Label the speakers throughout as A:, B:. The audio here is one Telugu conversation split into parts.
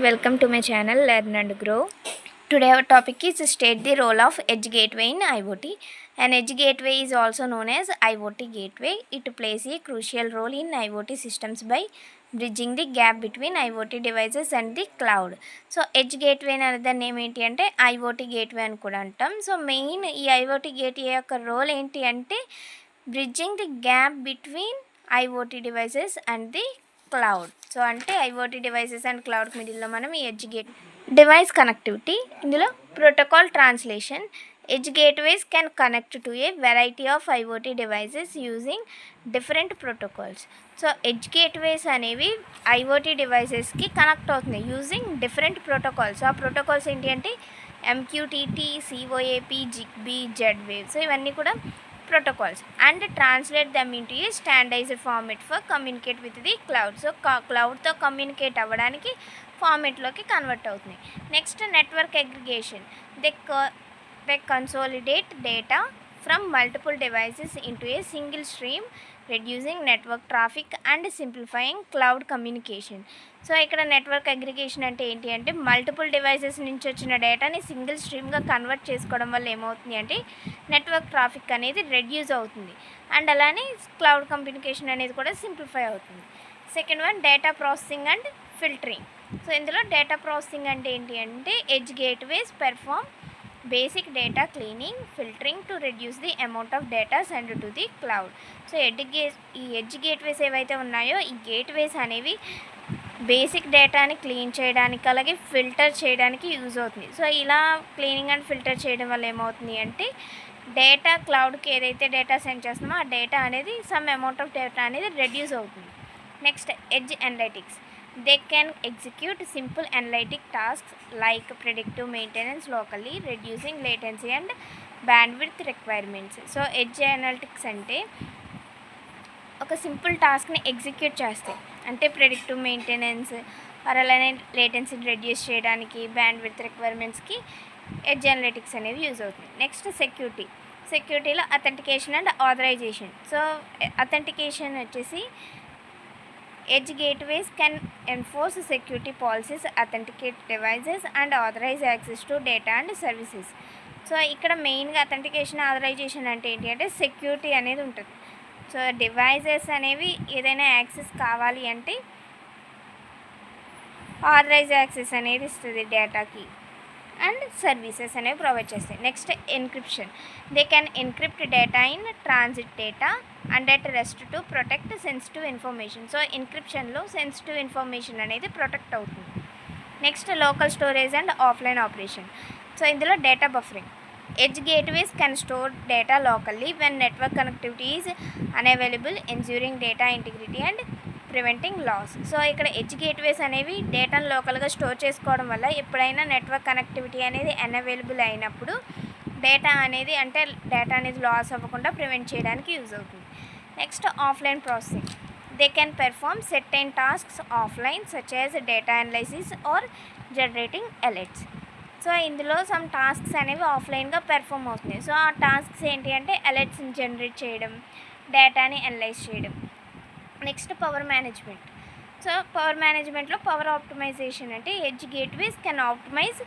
A: Welcome to my channel Learn and Grow. Today our topic is state the role of edge gateway in IoT. An edge gateway is also known as IoT gateway. It plays a crucial role in IoT systems by bridging the gap between IoT devices and the cloud. So edge gateway another name ఏంటి అంటే IoT gateway అని కూడా అంటాం. సో మెయిన్ ఈ IoT gateway యొక్క రోల్ ఏంటి అంటే bridging the gap between IoT devices and the cloud. So అంటే ఐఓటీ డివైసెస్ అండ్ క్లౌడ్ మిడిల్లో మనం ఈ ఎడ్జ్ గేట్ డివైస్ కనెక్టివిటీ, ఇందులో protocol translation. Edge gateways can connect to A variety of IoT devices using different protocols. So edge gateways అనేవి ఐఓటీ డివైసెస్కి కనెక్ట్ అవుతుంది యూజింగ్ డిఫరెంట్ ప్రోటోకాల్స్. ఆ ప్రోటోకాల్స్ ఏంటి అంటే MQTT, COAP, ZigBee, Z-Wave. So ఇవన్నీ కూడా protocols and translate them into a standardized format for communicate with the cloud. So cloud తో కమ్యూనికేట్ అవ్వడానికి ఫార్మేట్లోకి కన్వర్ట్ అవుతుంది. Next network aggregation. They consolidate data from multiple devices into a single stream, reducing network traffic and simplifying cloud communication. So ఇక్కడ నెట్వర్క్ అగ్రిగేషన్ అంటే ఏంటి అంటే మల్టిపుల్ డివైసెస్ నుంచి వచ్చిన డేటాని సింగిల్ స్ట్రీమ్గా కన్వర్ట్ చేసుకోవడం వల్ల ఏమవుతుంది అంటే నెట్వర్క్ ట్రాఫిక్ అనేది రెడ్యూస్ అవుతుంది అండ్ అలానే క్లౌడ్ కమ్యూనికేషన్ అనేది కూడా సింప్లిఫై అవుతుంది. Second one data processing and filtering. So ఇందులో డేటా ప్రాసెసింగ్ అంటే ఏంటి అంటే edge gateways perform basic data cleaning, filtering to reduce the amount of data send to the cloud. So ఈ ఎడ్జ్ గేట్వేస్ ఏవైతే ఉన్నాయో ఈ గేట్వేస్ అనేవి బేసిక్ డేటాని క్లీన్ చేయడానికి అలాగే ఫిల్టర్ చేయడానికి యూజ్ అవుతుంది. సో ఇలా క్లీనింగ్ అండ్ ఫిల్టర్ చేయడం వల్ల ఏమవుతుంది అంటే డేటా క్లౌడ్కి ఏదైతే డేటా సెండ్ చేస్తున్నామో ఆ డేటా అనేది సమ్ అమౌంట్ ఆఫ్ డేటా అనేది రెడ్యూస్ అవుతుంది. Next edge analytics. They can execute simple analytic tasks like predictive maintenance locally, reducing latency and bandwidth requirements. So edge analytics అంటే ఒక సింపుల్ టాస్క్ని ఎగ్జిక్యూట్ చేస్తాయి, అంటే ప్రెడిక్టివ్ మెయింటెనెన్స్ అలానే లేటెన్సీని రెడ్యూస్ చేయడానికి బ్యాండ్విడ్త్ రిక్వైర్మెంట్స్కి ఎడ్జ్ అనలిటిక్స్ అనేవి యూజ్ అవుతుంది. నెక్స్ట్ సెక్యూరిటీలో authentication and authorization. So authentication వచ్చేసి edge gateways can enforce security policies, authenticate devices and authorize access to data and services. So ఇక్కడ మెయిన్గా అథెంటికేషన్ ఆథరైజేషన్ అంటే ఏంటి అంటే సెక్యూరిటీ అనేది ఉంటుంది. సో డివైజెస్ అనేవి ఏదైనా యాక్సెస్ కావాలి అంటే ఆథరైజ్ యాక్సెస్ అనేది ఇస్తుంది డేటాకి అండ్ సర్వీసెస్ అనేవి ప్రొవైడ్ చేస్తాయి. Next encryption. They can encrypt data in transit data and at rest to protect sensitive information. So ఎన్క్రిప్షన్లో సెన్సిటివ్ ఇన్ఫర్మేషన్ అనేది ప్రొటెక్ట్ అవుతుంది. Next local storage and offline operation. So ఇందులో data buffering. Edge gateways can store data locally when network connectivity is unavailable, ensuring data integrity and preventing loss. So ఇక్కడ ఎడ్జ్ గేట్వేస్ అనేవి డేటాను లోకల్గా స్టోర్ చేసుకోవడం వల్ల ఎప్పుడైనా నెట్వర్క్ కనెక్టివిటీ అనేది అన్అవైలబుల్ అయినప్పుడు డేటా అనేది లాస్ అవ్వకుండా ప్రివెంట్ చేయడానికి యూజ్ అవుతుంది. Next offline processing. They can perform certain tasks offline such as data analysis or generating alerts. So ఇందులో సమ్ టాస్క్స్ అనేవి ఆఫ్లైన్గా పెర్ఫామ్ అవుతున్నాయి. సో ఆ టాస్క్స్ ఏంటి అంటే అలర్ట్స్ని జనరేట్ చేయడం, డేటాని అనలైజ్ చేయడం. Next power management. So power మేనేజ్మెంట్లో పవర్ ఆప్టిమైజేషన్ అంటే edge gateways can optimise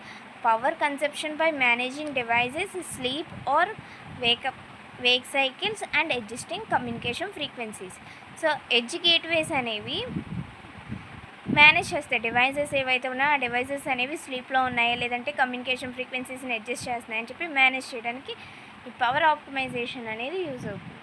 A: power consumption by managing devices sleep or Wake cycles and adjusting communication frequencies. So edge gateways అనేవి మేనేజ్ చేస్తాయి డివైజెస్ ఏవైతే ఉన్నాయో ఆ డివైజెస్ అనేవి స్లీప్లో ఉన్నాయా లేదంటే కమ్యూనికేషన్ ఫ్రీక్వెన్సీస్ని అడ్జస్ట్ చేస్తున్నాయని చెప్పి మేనేజ్ చేయడానికి ఈ పవర్ ఆప్టిమైజేషన్ అనేది యూజ్ అవుతుంది.